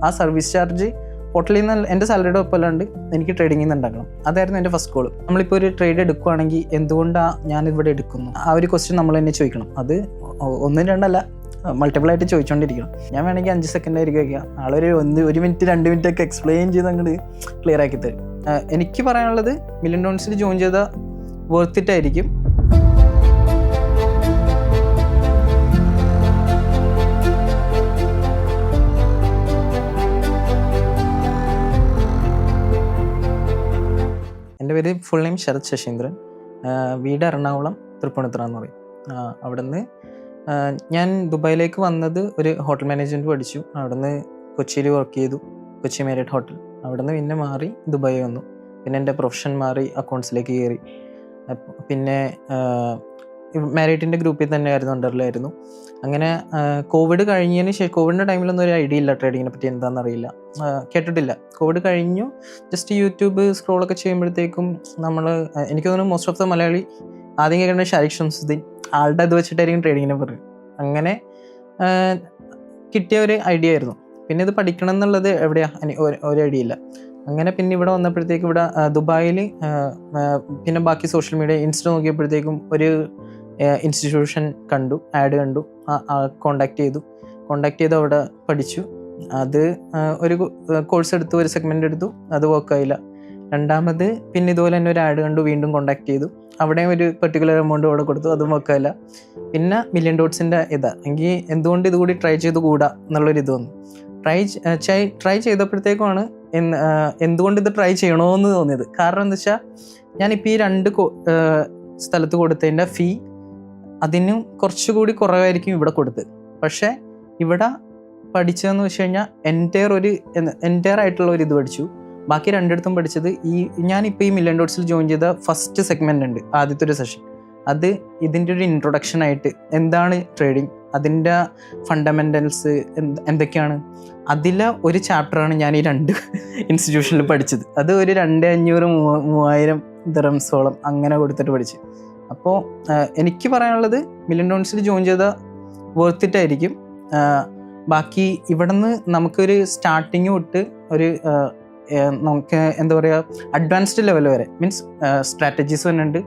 ആ service charge ഹോട്ടലിൽ നിന്ന് എൻ്റെ സാലറിയുടെ ഒപ്പമല്ലാണ്ട് എനിക്ക് ട്രേഡിങ്ങിൽ നിന്ന് ഉണ്ടാക്കണം. അതായിരുന്നു എൻ്റെ ഫസ്റ്റ് ഗോൾ. നമ്മളിപ്പോൾ ഒരു ട്രേഡ് എടുക്കുകയാണെങ്കിൽ എന്തുകൊണ്ടാണ് ഞാനിവിടെ എടുക്കുന്നു, ആ ഒരു ക്വസ്റ്റ്യൻ നമ്മൾ തന്നെ ചോദിക്കണം. അത് ഒന്നും രണ്ടല്ല, മൾട്ടിപ്പിളായിട്ട് ചോദിച്ചുകൊണ്ടിരിക്കണം. ഞാൻ വേണമെങ്കിൽ 5 സെക്കൻഡ് ആയിരിക്കും വയ്ക്കുക, ആളൊരു 1 മിനിറ്റ് 2 മിനിറ്റ് ഒക്കെ എക്സ്പ്ലെയിൻ ചെയ്ത് അങ്ങോട്ട് ക്ലിയർ ആക്കി തരും. എനിക്ക് പറയാനുള്ളത് മില്യൺ ഡോൺസിൽ ജോയിൻ ചെയ്താൽ വർത്ത് ഇറ്റ് ആയിരിക്കും. എൻ്റെ പേര് ഫുൾ നെയിം ശരത് ശശീന്ദ്രൻ. വീട് എറണാകുളം തൃപ്പൂണിത്തുറ എന്ന് പറയും. അവിടെ നിന്ന് ഞാൻ ദുബായിലേക്ക് വന്നത് ഒരു ഹോട്ടൽ മാനേജ്മെൻറ്റ് പഠിച്ചു. അവിടെ നിന്ന് കൊച്ചിയിൽ വർക്ക് ചെയ്തു, കൊച്ചി മാരിയറ്റ് ഹോട്ടൽ. അവിടെ നിന്ന് പിന്നെ മാറി ദുബായി വന്നു. പിന്നെ എൻ്റെ പ്രൊഫഷൻ മാറി അക്കൗണ്ട്സിലേക്ക് കയറി. പിന്നെ മാരിയറ്റിൻ്റെ ഗ്രൂപ്പിൽ തന്നെ ആയിരുന്നു, അണ്ടറിലായിരുന്നു. അങ്ങനെ കോവിഡ് കഴിഞ്ഞതിന് ശേഷം, കോവിഡിൻ്റെ ടൈമിലൊന്നും ഒരു ഐഡിയ ഇല്ല ട്രേഡിങ്ങിനെ പറ്റി, എന്താണെന്ന് അറിയില്ല, കേട്ടിട്ടില്ല. കോവിഡ് കഴിഞ്ഞു ജസ്റ്റ് യൂട്യൂബ് സ്ക്രോളൊക്കെ ചെയ്യുമ്പോഴത്തേക്കും എനിക്ക് തോന്നുന്നു മോസ്റ്റ് ഓഫ് ദ മലയാളി ആദ്യം കേൾക്കേണ്ട ഷാരിഖ് ഷംസുദ്ദീൻ, ആളുടെ ഇത് വെച്ചിട്ടായിരിക്കും ട്രേഡിങ്ങിനെ പറയും. അങ്ങനെ കിട്ടിയ ഒരു ഐഡിയ ആയിരുന്നു. പിന്നെ ഇത് പഠിക്കണം എന്നുള്ളത് എവിടെയാണ് ഒരു ഐഡിയ ഇല്ല. അങ്ങനെ പിന്നെ ഇവിടെ വന്നപ്പോഴത്തേക്കും ഇവിടെ ദുബായിൽ പിന്നെ ബാക്കി സോഷ്യൽ മീഡിയ ഇൻസ്റ്റ നോക്കിയപ്പോഴത്തേക്കും ഒരു ഇൻസ്റ്റിറ്റ്യൂഷൻ കണ്ടു, ആഡ് കണ്ടു, കോണ്ടാക്ട് ചെയ്തു അവിടെ പഠിച്ചു. അത് ഒരു കോഴ്സ് എടുത്തു, ഒരു സെഗ്മെൻ്റ് എടുത്തു, അത് വർക്കായില്ല. രണ്ടാമത് പിന്നെ ഇതുപോലെ തന്നെ ഒരു ആഡ് കണ്ടു, വീണ്ടും കോണ്ടാക്ട് ചെയ്തു, അവിടെയും ഒരു പെർട്ടിക്കുലർ എമൗണ്ട് അവിടെ കൊടുത്തു, അതും വർക്കായില്ല. പിന്നെ മില്യൺ ഡോട്ട്സിൻ്റെ എങ്കിൽ എന്തുകൊണ്ട് ഇതുകൂടി ട്രൈ ചെയ്ത് കൂടാ എന്നുള്ളൊരു ഇത് വന്നു. ട്രൈ ചെയ്തപ്പോഴത്തേക്കുമാണ് എന്തുകൊണ്ട് ഇത് ട്രൈ ചെയ്യണമെന്ന് തോന്നിയത്. കാരണം എന്താ വെച്ചാൽ ഞാനിപ്പോൾ ഈ 2 സ്ഥലത്ത് കൊടുത്തതിൻ്റെ ഫീ അതിനും കുറച്ചുകൂടി കുറവായിരിക്കും ഇവിടെ കൊടുത്തത്. പക്ഷേ ഇവിടെ പഠിച്ചതെന്ന് വെച്ച് കഴിഞ്ഞാൽ എൻറ്റയർ ആയിട്ടുള്ള ഒരു ഇത് പഠിച്ചു. ബാക്കി 2 പഠിച്ചത് ഞാനിപ്പോൾ ഈ മില്യൺ ഡോട്ട്സിൽ ജോയിൻ ചെയ്ത ഫസ്റ്റ് സെഗ്മെൻ്റ് ഉണ്ട്, ആദ്യത്തെ ഒരു സെഷൻ. അത് ഇതിൻ്റെ ഒരു ഇൻട്രൊഡക്ഷൻ ആയിട്ട് എന്താണ് ട്രേഡിങ്, അതിൻ്റെ ഫണ്ടമെൻ്റൽസ് എന്തൊക്കെയാണ്, അതിലെ ഒരു ചാപ്റ്ററാണ് ഞാൻ ഈ 2 ഇൻസ്റ്റിറ്റ്യൂഷനിൽ പഠിച്ചത്. അത് ഒരു 2500-3000 ദിറംസോളം അങ്ങനെ കൊടുത്തിട്ട് പഠിച്ചു. അപ്പോൾ എനിക്ക് പറയാനുള്ളത് മില്യൺ ഡോൺസിൽ ജോയിൻ ചെയ്ത വർത്ത് ഇറ്റ് ആയിരിക്കും. ബാക്കി ഇവിടെ നിന്ന് നമുക്കൊരു സ്റ്റാർട്ടിങ് തൊട്ട് ഒരു നമുക്ക് എന്താ പറയുക, അഡ്വാൻസ്ഡ് ലെവൽ വരെ, മീൻസ് സ്ട്രാറ്റജീസ് തന്നെ ഉണ്ട്,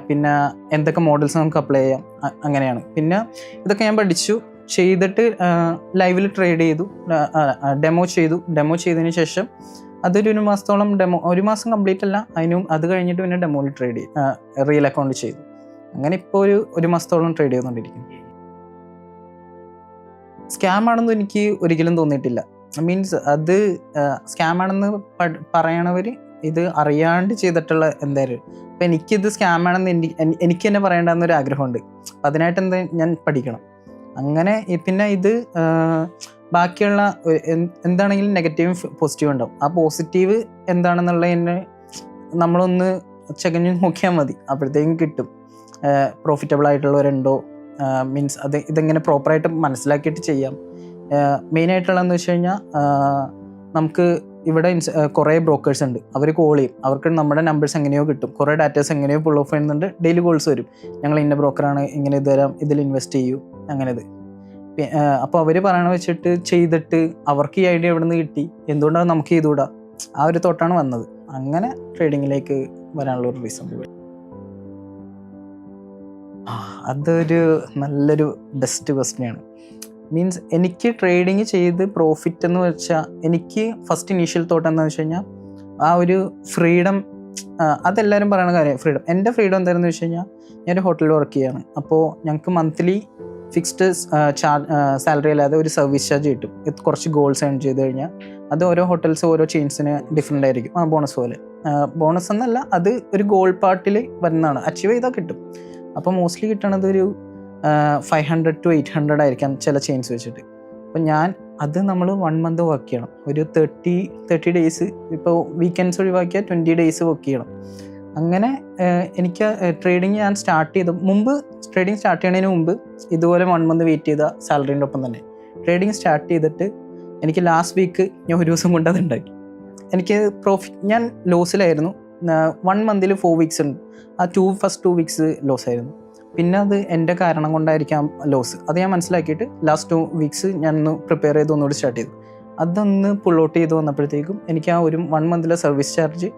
പിന്നെ എന്തൊക്കെ മോഡൽസ് നമുക്ക് അപ്ലൈ ചെയ്യാം, അങ്ങനെയാണ്. പിന്നെ ഇതൊക്കെ ഞാൻ പഠിച്ചു. ചെയ്തിട്ട് ലൈവിൽ ട്രേഡ് ചെയ്തു, ഡെമോ ചെയ്തതിന് ശേഷം അതൊരു 1 മാസത്തോളം ഒരു മാസം കംപ്ലീറ്റ് അല്ല, അത് കഴിഞ്ഞിട്ട് പിന്നെ ഡെമോയിൽ ട്രേഡ് ചെയ്തു, റിയൽ അക്കൗണ്ട് ചെയ്തു. അങ്ങനെ ഇപ്പോൾ ഒരു മാസത്തോളം ട്രേഡ് ചെയ്തുകൊണ്ടിരിക്കുന്നു. സ്കാം ആണെന്ന് എനിക്ക് ഒരിക്കലും തോന്നിയിട്ടില്ല. മീൻസ് അത് സ്കാം ആണെന്ന് പറയണവർ ഇത് അറിയാണ്ട് ചെയ്തിട്ടുള്ള എന്തായാലും. അപ്പം എനിക്കിത് സ്കാം ആണെന്ന് എനിക്ക് തന്നെ പറയേണ്ടെന്നൊരു ആഗ്രഹമുണ്ട്. അപ്പം അതിനായിട്ട് ഞാൻ പഠിക്കണം. അങ്ങനെ പിന്നെ ഇത് ബാക്കിയുള്ള എന്താണെങ്കിലും നെഗറ്റീവും പോസിറ്റീവും ഉണ്ടാവും. ആ പോസിറ്റീവ് എന്താണെന്നുള്ളതിന് നമ്മളൊന്ന് ചെകഞ്ഞ് നോക്കിയാൽ മതി, അപ്പോഴത്തേക്കും കിട്ടും. പ്രോഫിറ്റബിൾ ആയിട്ടുള്ളവരുണ്ടോ, മീൻസ് ഇതെങ്ങനെ പ്രോപ്പറായിട്ട് മനസ്സിലാക്കിയിട്ട് ചെയ്യാം. മെയിനായിട്ടുള്ളതെന്ന് വെച്ച് കഴിഞ്ഞാൽ നമുക്ക് ഇവിടെ കുറേ ബ്രോക്കേഴ്സ് ഉണ്ട്, അവർ കോൾ ചെയ്യും, അവർക്ക് നമ്മുടെ നമ്പേഴ്സ് എങ്ങനെയോ കിട്ടും, കുറേ ഡാറ്റാസ് എങ്ങനെയോ പുൾ ഓഫ് ചെയ്യുന്നുണ്ട്. ഡെയിലി കോൾസ് വരും, ഞങ്ങൾ ഇന്ന ബ്രോക്കറാണ്, ഇങ്ങനെ ഇത് തരാം, ഇതിൽ ഇൻവെസ്റ്റ് ചെയ്യൂ, അങ്ങനെത്. അപ്പോൾ അവർ പറയണ വെച്ചിട്ട് ചെയ്തിട്ട് അവർക്ക് ഈ ഐഡിയ എവിടെ നിന്ന് കിട്ടി, എന്തുകൊണ്ടാണ് നമുക്ക് ചെയ്തുകൂടാ, ആ ഒരു തോട്ടാണ് വന്നത്. അങ്ങനെ ട്രേഡിങ്ങിലേക്ക് വരാനുള്ള ഒരു റീസൺ. അതൊരു നല്ലൊരു ബെസ്റ്റ് ക്വസ്റ്റ്യനാണ്. മീൻസ് എനിക്ക് ട്രേഡിങ് ചെയ്ത് പ്രോഫിറ്റ് എന്ന് വെച്ചാൽ എനിക്ക് ഫസ്റ്റ് ഇനീഷ്യൽ തോട്ട് എന്താണെന്ന് വെച്ച് കഴിഞ്ഞാൽ ആ ഒരു ഫ്രീഡം, അതെല്ലാവരും പറയുന്ന കാര്യം, ഫ്രീഡം. എൻ്റെ ഫ്രീഡം എന്തായിരുന്നു വെച്ച് കഴിഞ്ഞാൽ ഞാനൊരു ഹോട്ടലിൽ വർക്ക് ചെയ്യാണ്. അപ്പോൾ ഞങ്ങൾക്ക് മന്ത്ലി ഫിക്സ്ഡ് സാലറി അല്ലാതെ ഒരു സർവീസ് ചാർജ് കിട്ടും. കുറച്ച് ഗോൾസ് ഏൺ ചെയ്ത് കഴിഞ്ഞാൽ അത് ഓരോ ഹോട്ടൽസ് ഓരോ ചെയിൻസിന് ഡിഫറെൻ്റ് ആയിരിക്കും. ബോണസ് പോലെ, ബോണസ് എന്നല്ല, അത് ഒരു ഗോൾ പാർട്ടിൽ വരുന്നതാണ്, അച്ചീവ് ചെയ്താൽ കിട്ടും. അപ്പോൾ മോസ്റ്റ്ലി കിട്ടണത് ഒരു 500 to 800 ആയിരിക്കാം ചില ചെയിൻസ് വെച്ചിട്ട്. അപ്പോൾ അത് നമ്മൾ 1 മന്ത് വർക്ക് ചെയ്യണം, ഒരു 30 ഡേയ്സ്, ഇപ്പോൾ വീക്കെൻഡ്സ് ഒഴിവാക്കിയാൽ 20 ഡേയ്സ് വർക്ക് ചെയ്യണം. അങ്ങനെ എനിക്ക് ട്രേഡിങ് ഞാൻ ട്രേഡിങ് സ്റ്റാർട്ട് ചെയ്യുന്നതിന് മുമ്പ് ഇതുപോലെ 1 മന്ത് വെയിറ്റ് ചെയ്ത സാലറീൻ്റെ ഒപ്പം തന്നെ ട്രേഡിങ് സ്റ്റാർട്ട് ചെയ്തിട്ട് എനിക്ക് ലാസ്റ്റ് വീക്ക് ഞാൻ ഒരു ദിവസം കൊണ്ട് അതുണ്ടാക്കി. എനിക്ക് പ്രോഫിറ്റ്, ഞാൻ ലോസിലായിരുന്നു. 1 മന്തിൽ 4 വീക്സ് ഉണ്ട്, ആ ഫസ്റ്റ് 2 വീക്സ് ലോസ് ആയിരുന്നു. പിന്നെ അത് എൻ്റെ കാരണം കൊണ്ടായിരിക്കാം ലോസ്, അത് ഞാൻ മനസ്സിലാക്കിയിട്ട് ലാസ്റ്റ് 2 വീക്സ് ഞാൻ ഒന്ന് പ്രിപ്പയർ ചെയ്ത് ഒന്നുകൂടി സ്റ്റാർട്ട് ചെയ്തു. അതൊന്ന് പുൾ ഔട്ട് ചെയ്ത് വന്നപ്പോഴത്തേക്കും എനിക്ക് ആ ഒരു 1 മന്തിലെ സർവീസ് ചാർജ്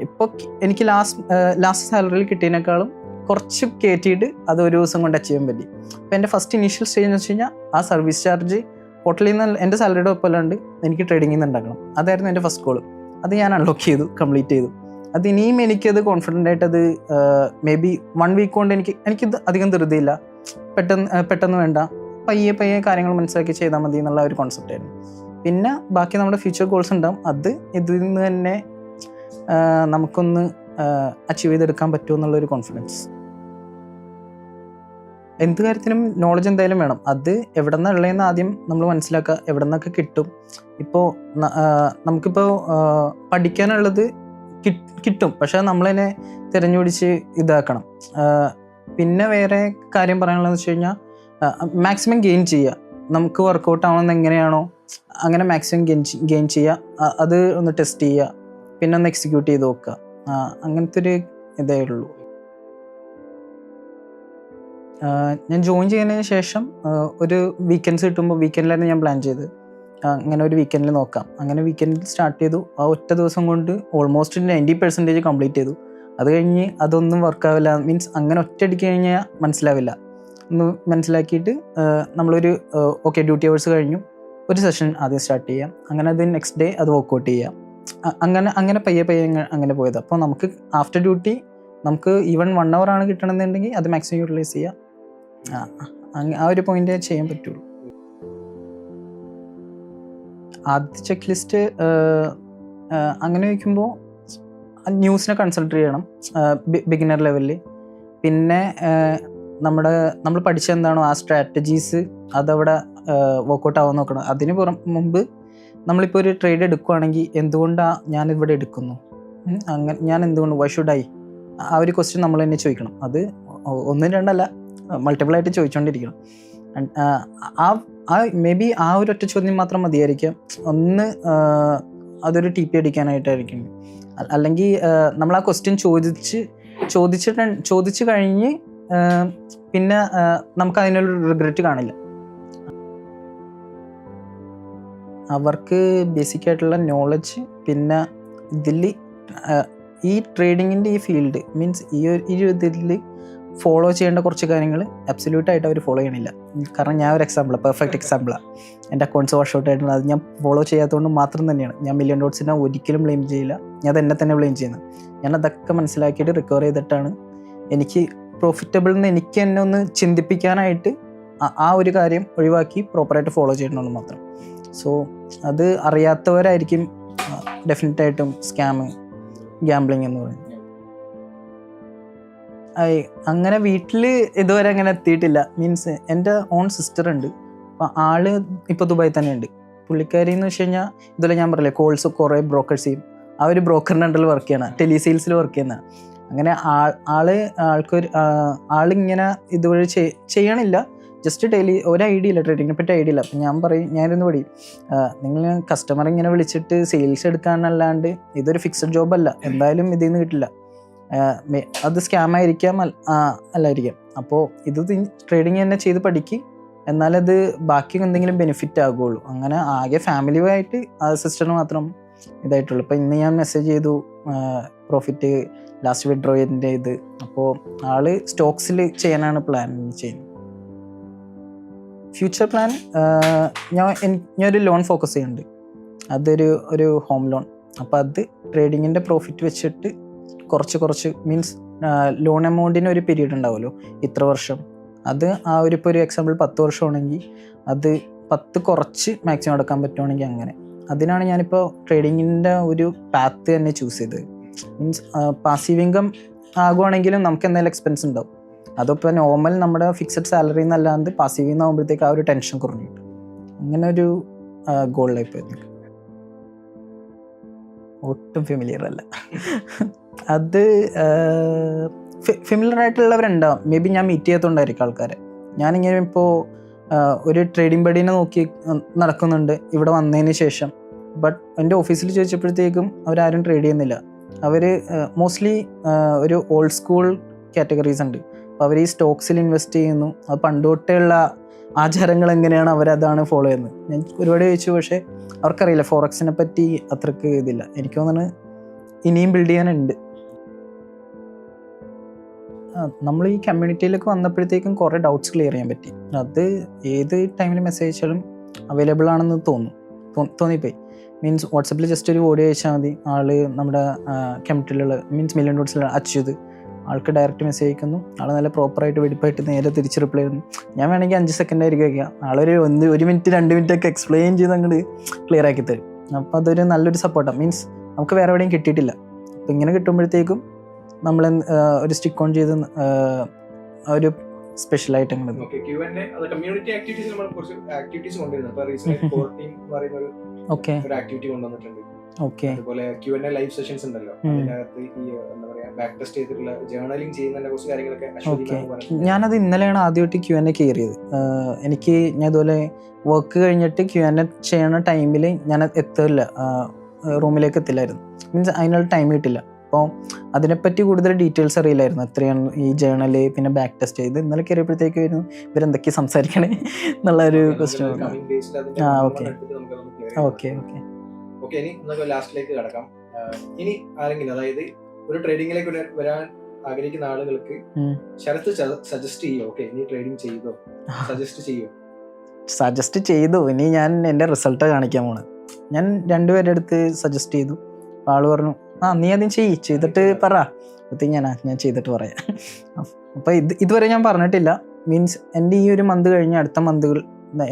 ഇപ്പോൾ എനിക്ക് ലാസ്റ്റ് സാലറിയിൽ കിട്ടിയതിനേക്കാളും കുറച്ച് കയറ്റിയിട്ട് അത് ഒരു ദിവസം കൊണ്ട് അച്ചീവ് ചെയ്യാൻ പറ്റി. അപ്പോൾ എൻ്റെ ഫസ്റ്റ് ഇനീഷ്യൽ സ്റ്റേജ് എന്ന് വെച്ച് കഴിഞ്ഞാൽ ആ സർവീസ് ചാർജ് ഹോട്ടലിൽ നിന്ന് എൻ്റെ സാലറിയുടെ ഒപ്പമല്ലാണ്ട് എനിക്ക് ട്രേഡിങ്ങിൽ നിന്ന് ഉണ്ടാക്കണം. അതായിരുന്നു എൻ്റെ ഫസ്റ്റ് ഗോൾ. അത് ഞാൻ അൺലോക്ക് ചെയ്തു, കംപ്ലീറ്റ് ചെയ്തു. അത് ഇനിയും എനിക്കത് കോൺഫിഡൻ്റ് ആയിട്ട് അത് മേ ബി 1 വീക്ക് കൊണ്ട് എനിക്കിത് അധികം ധൃതിയില്ല, പെട്ടെന്ന് വേണ്ട, പയ്യെ കാര്യങ്ങൾ മനസ്സിലാക്കി ചെയ്താൽ മതി എന്നുള്ള ഒരു കോൺസെപ്റ്റ് ആയിരുന്നു. പിന്നെ ബാക്കി നമ്മുടെ ഫ്യൂച്ചർ ഗോൾസ് ഉണ്ടാവും, അത് ഇതിൽ നിന്ന് തന്നെ നമുക്കൊന്ന് അച്ചീവ് ചെയ്തെടുക്കാൻ പറ്റുമോ എന്നുള്ളൊരു കോൺഫിഡൻസ്. എന്ത് കാര്യത്തിനും നോളജ് എന്തായാലും വേണം. അത് എവിടെ നിന്നാണ് ഉള്ളതെന്ന് ആദ്യം നമ്മൾ മനസ്സിലാക്കുക, എവിടെ നിന്നൊക്കെ കിട്ടും. ഇപ്പോൾ നമുക്കിപ്പോൾ പഠിക്കാനുള്ളത് കിട്ടും, പക്ഷെ നമ്മളതിനെ തിരഞ്ഞുപിടിച്ച് ഇതാക്കണം. പിന്നെ വേറെ കാര്യം പറയാനുള്ളതെന്ന് വെച്ച് കഴിഞ്ഞാൽ മാക്സിമം ഗെയിൻ ചെയ്യുക. നമുക്ക് വർക്കൗട്ട് ആവണമെന്ന് എങ്ങനെയാണോ അങ്ങനെ മാക്സിമം ഗെയിൻ ചെയ്യുക, അത് ഒന്ന് ടെസ്റ്റ് ചെയ്യുക, പിന്നെ ഒന്ന് എക്സിക്യൂട്ട് ചെയ്ത് നോക്കുക. അങ്ങനത്തെ ഒരു ഇതേ ഉള്ളൂ. ഞാൻ ജോയിൻ ചെയ്യുന്നതിന് ശേഷം ഒരു വീക്കെൻഡ്സ് കിട്ടുമ്പോൾ വീക്കെൻഡിലായിരുന്നു ഞാൻ പ്ലാൻ ചെയ്ത് അങ്ങനെ ഒരു വീക്കെൻഡിൽ നോക്കാം. അങ്ങനെ വീക്കെൻഡിൽ സ്റ്റാർട്ട് ചെയ്തു. ആ ഒറ്റ ദിവസം കൊണ്ട് ഓൾമോസ്റ്റ് 90% കംപ്ലീറ്റ് ചെയ്തു. അത് കഴിഞ്ഞ് അതൊന്നും വർക്കാവില്ല, മീൻസ് അങ്ങനെ ഒറ്റയടിക്ക് കഴിഞ്ഞാൽ മനസ്സിലാവില്ല. ഒന്ന് മനസ്സിലാക്കിയിട്ട് നമ്മളൊരു ഓക്കെ ഡ്യൂട്ടി അവേഴ്സ് കഴിഞ്ഞു, ഒരു സെഷൻ ആദ്യം സ്റ്റാർട്ട് ചെയ്യാം, അങ്ങനെ അത് നെക്സ്റ്റ് ഡേ അത് വർക്കൗട്ട് ചെയ്യാം. അങ്ങനെ പയ്യെ അങ്ങനെ പോയത്. അപ്പോൾ നമുക്ക് ആഫ്റ്റർ ഡ്യൂട്ടി നമുക്ക് ഈവൻ 1 hour ആണ് കിട്ടണമെന്നുണ്ടെങ്കിൽ അത് മാക്സിമം യൂട്ടിലൈസ് ചെയ്യാം. ആ ഒരു പോയിന്റ് ചെയ്യാൻ പറ്റുള്ളൂ. ആദ്യത്തെ ചെക്ക് ലിസ്റ്റ് അങ്ങനെ വയ്ക്കുമ്പോൾ ന്യൂസിനെ കൺസൾട്ട് ചെയ്യണം ബിഗിനർ ലെവലിൽ. പിന്നെ നമ്മൾ പഠിച്ച എന്താണോ ആ സ്ട്രാറ്റജീസ് അതവിടെ വർക്കൗട്ട് ആവാൻ നോക്കണം. അതിന് മുമ്പ് നമ്മളിപ്പോൾ ഒരു ട്രേഡ് എടുക്കുകയാണെങ്കിൽ എന്തുകൊണ്ടാണ് ഞാനിവിടെ എടുക്കുന്നു, അങ്ങനെ ഞാൻ എന്തുകൊണ്ട് വൈ ഷുഡ് ഐ, ആ ഒരു ക്വസ്റ്റ്യൻ നമ്മൾ തന്നെ ചോദിക്കണം. അത് 1 2 അല്ല, മൾട്ടിപ്പിളായിട്ട് ചോദിച്ചുകൊണ്ടിരിക്കണം. മേ ബി ആ ഒരു ഒറ്റ ചോദ്യം മാത്രം മതിയായിരിക്കാം. ഒന്ന് അതൊരു ടി പി അടിക്കാനായിട്ടായിരിക്കും. അല്ലെങ്കിൽ നമ്മൾ ആ ക്വസ്റ്റ്യൻ ചോദിച്ചു കഴിഞ്ഞ് പിന്നെ നമുക്ക് അതിനൊരു റിഗ്രറ്റ് കാണില്ല. അവർക്ക് ബേസിക് ആയിട്ടുള്ള നോളജ്, പിന്നെ ഇതിൽ ഈ ട്രേഡിങ്ങിൻ്റെ ഈ ഫീൽഡ് മീൻസ് ഈ ഇതിൽ ഫോളോ ചെയ്യേണ്ട കുറച്ച് കാര്യങ്ങൾ അബ്സല്യൂട്ടായിട്ട് അവർ ഫോളോ ചെയ്യണില്ല. കാരണം ഞാൻ ഒരു പെർഫെക്റ്റ് എക്സാമ്പിളാണ്. എൻ്റെ അക്കൗണ്ട്സ് വാഷ് ഔട്ട് ആയിട്ടുണ്ട്. അത് ഞാൻ ഫോളോ ചെയ്യാത്തതുകൊണ്ട് മാത്രം തന്നെയാണ്. ഞാൻ $1 million ഒരിക്കലും ബ്ലെയിം ചെയ്യില്ല, ഞാൻ തന്നെ ബ്ലെയിം ചെയ്യുന്നത്. ഞാൻ അതൊക്കെ മനസ്സിലാക്കിയിട്ട് റിക്കവർ ചെയ്തിട്ടാണ് എനിക്ക് പ്രോഫിറ്റബിൾ എന്ന് എനിക്ക് തന്നെ ഒന്ന് ചിന്തിപ്പിക്കാനായിട്ട് ആ ഒരു കാര്യം ഒഴിവാക്കി പ്രോപ്പറായിട്ട് ഫോളോ ചെയ്യണമെന്ന് മാത്രം. സോ അത് അറിയാത്തവരായിരിക്കും ഡെഫിനറ്റായിട്ടും സ്കാം, ഗ്യാംബ്ലിങ് എന്ന് പറയുന്നത്. അങ്ങനെ വീട്ടിൽ ഇതുവരെ അങ്ങനെ എത്തിയിട്ടില്ല. മീൻസ് എൻ്റെ ഓൺ സിസ്റ്റർ ഉണ്ട്, അപ്പോൾ ആള് ഇപ്പോൾ ദുബായി തന്നെ ഉണ്ട്. പുള്ളിക്കാരി എന്ന് വെച്ച് കഴിഞ്ഞാൽ ഇതുപോലെ ഞാൻ പറയില്ലേ കോൾസ് കുറേ ബ്രോക്കേഴ്സ് ചെയ്യും, ആ ഒരു ബ്രോക്കറിൻ്റെ അണ്ടറിൽ വർക്ക് ചെയ്യണം, ടെലിസെയിൽസിൽ വർക്ക് ചെയ്യുന്നതാണ്. അങ്ങനെ ആളിങ്ങനെ ഇതുവഴി ചെയ്യണില്ല, ജസ്റ്റ് ഡെയിലി ഒരു ഐഡിയ ഇല്ല, ട്രേഡിങ്ങിനെ പറ്റി ഐഡിയ ഇല്ല. അപ്പം ഞാൻ പറയും, ഞാനിരുന്ന് പഠിക്കും, നിങ്ങൾ കസ്റ്റമർ ഇങ്ങനെ വിളിച്ചിട്ട് സെയിൽസ് എടുക്കാനല്ലാണ്ട് ഇതൊരു ഫിക്സഡ് ജോബ് അല്ല, എന്തായാലും ഇതിൽ നിന്ന് കിട്ടില്ല, അത് സ്കാം ആയിരിക്കാം അല്ലായിരിക്കാം. അപ്പോൾ ഇത് ട്രേഡിങ് തന്നെ ചെയ്ത് പഠിക്കുക, എന്നാലത് ബാക്കി എന്തെങ്കിലും ബെനിഫിറ്റ് ആകുള്ളൂ. അങ്ങനെ ആകെ ഫാമിലിയായിട്ട് ആ സിസ്റ്ററിന് മാത്രം ഇതായിട്ടുള്ളൂ. ഇപ്പോൾ ഇന്ന് ഞാൻ മെസ്സേജ് ചെയ്തു പ്രോഫിറ്റ് ലാസ്റ്റ് വിഡ്രോ ചെയ്തതിൻ്റെ ഇത്. അപ്പോൾ ആള് സ്റ്റോക്സിൽ ചെയ്യാനാണ് പ്ലാൻ ചെയ്യുന്നത്. ഫ്യൂച്ചർ പ്ലാൻ ഞാനൊരു ലോൺ ഫോക്കസ് ചെയ്യുന്നുണ്ട്, അതൊരു ഹോം ലോൺ. അപ്പോൾ അത് ട്രേഡിങ്ങിൻ്റെ പ്രോഫിറ്റ് വെച്ചിട്ട് കുറച്ച് മീൻസ് ലോൺ എമൗണ്ടിന് ഒരു പീരീഡ് ഉണ്ടാവുമല്ലോ, ഇത്ര വർഷം. അത് ആ ഇപ്പോൾ ഒരു എക്സാമ്പിൾ 10 വർഷമാണെങ്കിൽ അത് 10 കുറച്ച് മാക്സിമം അടക്കാൻ പറ്റുവാണെങ്കിൽ അങ്ങനെ. അതിനാണ് ഞാനിപ്പോൾ ട്രേഡിങ്ങിൻ്റെ ഒരു പാത്ത് തന്നെ ചൂസ് ചെയ്തത്. മീൻസ് പാസീവ് ഇൻകം ആകുവാണെങ്കിലും നമുക്ക് എന്തെങ്കിലും എക്സ്പെൻസ് ഉണ്ടാവും. അതിപ്പോൾ നോർമൽ നമ്മുടെ ഫിക്സഡ് സാലറി എന്നല്ലാണ്ട് പാസീവ് ആകുമ്പോഴത്തേക്ക് ആ ഒരു ടെൻഷൻ കുറഞ്ഞു കിട്ടും. അങ്ങനെ ഒരു ഗോളിലായിപ്പോൾ എനിക്ക് ഒട്ടും ഫെമിലിയർ അല്ല. അത് ഫെമിലിയർ ആയിട്ടുള്ളവരുണ്ടാവും, മേ ബി ഞാൻ മീറ്റ് ചെയ്യാത്തതുകൊണ്ടായിരിക്കും ആൾക്കാരെ. ഞാനിങ്ങനെ ഇപ്പോൾ ഒരു ട്രേഡിംഗ് ബഡീനെ നോക്കി നടക്കുന്നുണ്ട് ഇവിടെ വന്നതിന് ശേഷം. ബട്ട് എൻ്റെ ഓഫീസിൽ ചോദിച്ചപ്പോഴത്തേക്കും അവരാരും ട്രേഡ് ചെയ്യുന്നില്ല. അവർ മോസ്റ്റ്ലി ഒരു ഓൾഡ് സ്കൂൾ കാറ്റഗറീസ് ഉണ്ട്. അപ്പോൾ അവർ ഈ സ്റ്റോക്സിൽ ഇൻവെസ്റ്റ് ചെയ്യുന്നു. അത് പണ്ട് തൊട്ടേ ഉള്ള ആചാരങ്ങൾ എങ്ങനെയാണ് അവരതാണ് ഫോളോ ചെയ്യുന്നത്. ഞാൻ ഒരുപാട് ചോദിച്ചു, പക്ഷേ അവർക്കറിയില്ല ഫോറക്സിനെ പറ്റി അത്രക്ക് ഇതില്ല. എനിക്ക് തോന്നുന്നു ഇനിയും ബിൽഡ് ചെയ്യാനുണ്ട്. നമ്മൾ ഈ കമ്മ്യൂണിറ്റിയിലേക്ക് വന്നപ്പോഴത്തേക്കും കുറേ ഡൗട്ട്സ് ക്ലിയർ ചെയ്യാൻ പറ്റി. അത് ഏത് ടൈമിൽ മെസ്സേജ് അയച്ചാലും അവൈലബിൾ ആണെന്ന് തോന്നിപ്പോയി. മീൻസ് വാട്സപ്പിൽ ജസ്റ്റ് ഒരു ഓഡിയോ അയച്ചാൽ മതി, ആള് നമ്മുടെ കമ്മ്യൂണിറ്റിയിലുള്ള മീൻസ് മില്യൺ ഡോട്ട്സിലുള്ള അച്യുത്, ആൾക്ക് ഡയറക്റ്റ് മെസ്സേജ് അയക്കുന്നു, ആൾ നല്ല പ്രോപ്പറായിട്ട് വെടിപ്പായിട്ട് നേരെ തിരിച്ച് റിപ്ലൈ ചെയ്യുന്നു. ഞാൻ വേണമെങ്കിൽ 5 സെക്കൻഡ് ആയിരിക്കും വയ്ക്കുക, ആളൊരു 1 മിനിറ്റ് 2 മിനിറ്റ് ഒക്കെ എക്സ്പ്ലെയിൻ ചെയ്ത് അങ്ങോട്ട് ക്ലിയർ ആക്കി തരും. അപ്പോൾ അതൊരു നല്ലൊരു സപ്പോർട്ടാണ്. മീൻസ് നമുക്ക് വേറെ എവിടെയും കിട്ടിയിട്ടില്ല. അപ്പോൾ ഇങ്ങനെ കിട്ടുമ്പോഴത്തേക്കും നമ്മൾ ഒരു സ്റ്റിക്ക് ഓൺ ചെയ്ത് ഒരു സ്പെഷ്യലായിട്ട് ഞാനത് ഇന്നലെയാണ് ആദ്യമായിട്ട് Q&A കയറിയത്. എനിക്ക് ഞാൻ ഇതുപോലെ വർക്ക് കഴിഞ്ഞിട്ട് Q&A ചെയ്യണ ടൈമിൽ ഞാൻ എത്തില്ല, റൂമിലേക്ക് എത്തില്ലായിരുന്നു. മീൻസ് അതിനുള്ള ടൈം കിട്ടില്ല. അപ്പോൾ അതിനെപ്പറ്റി കൂടുതൽ ഡീറ്റെയിൽസ് അറിയില്ലായിരുന്നു, എത്രയാണ് ഈ ജേണല്, പിന്നെ ബാക്ക് ടെസ്റ്റ് ചെയ്ത്. ഇന്നലെ കയറിയപ്പോഴത്തേക്ക് വരുന്നു ഇവരെന്തൊക്കെയാണ് സംസാരിക്കണേ എന്നുള്ളൊരു question. Okay okay okay okay. ഇനി നമുക്ക് ലാസ്റ്റിലേക്ക് കടക്കാം. ഇനി ആരെങ്കിലും, അതായത് ഒരു ട്രേഡിങ്ങിലേക്ക് വരാൻ ആഗ്രഹിക്കുന്ന ആളുകൾക്ക് ശരത്ത് സജസ്റ്റ് ചെയ്യോ? ഓക്കെ, നീ ട്രേഡിങ് ചെയ്തോ, സജസ്റ്റ് ചെയ്തു. ഇനി ഞാൻ എൻ്റെ റിസൾട്ട് കാണിക്കാൻ പോണത്. ഞാൻ 2 പേരുടെ അടുത്ത് സജസ്റ്റ് ചെയ്തു. ആള് പറഞ്ഞു നീ ആദ്യം ചെയ്തിട്ട് പറ. ഞാൻ ചെയ്തിട്ട് പറയാം. അപ്പോൾ ഇതുവരെ ഞാൻ പറഞ്ഞിട്ടില്ല. മീൻസ് എൻ്റെ ഈ ഒരു മന്ത് കഴിഞ്ഞ് അടുത്ത മന്തുകൾ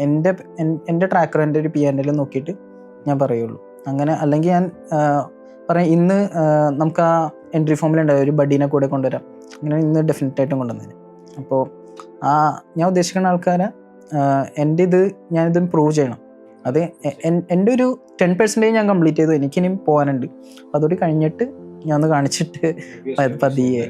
എൻ്റെ ട്രാക്കർ, എൻ്റെ ഒരു P&L നോക്കിയിട്ട് ഞാൻ പറയുള്ളൂ. അങ്ങനെ അല്ലെങ്കിൽ ഞാൻ പറയാം ഇന്ന് നമുക്ക് ആ എൻട്രി ഫോമിലുണ്ടായ ഒരു ബഡീനെ കൂടെ കൊണ്ടുവരാം, അങ്ങനെ ഇന്ന് ഡെഫിനറ്റായിട്ടും കൊണ്ടുവന്നേനെ. അപ്പോൾ ഞാൻ ഉദ്ദേശിക്കുന്ന ആൾക്കാരെ ഞാനിത് പ്രൂവ് ചെയ്യണം. അത് എൻ്റെ ഒരു 10% ഞാൻ കംപ്ലീറ്റ് ചെയ്തു, എനിക്കിനിയും പോകാനുണ്ട്. അപ്പോൾ അതോടെ കഴിഞ്ഞിട്ട് ഞാൻ ഒന്ന് കാണിച്ചിട്ട് പതിയെ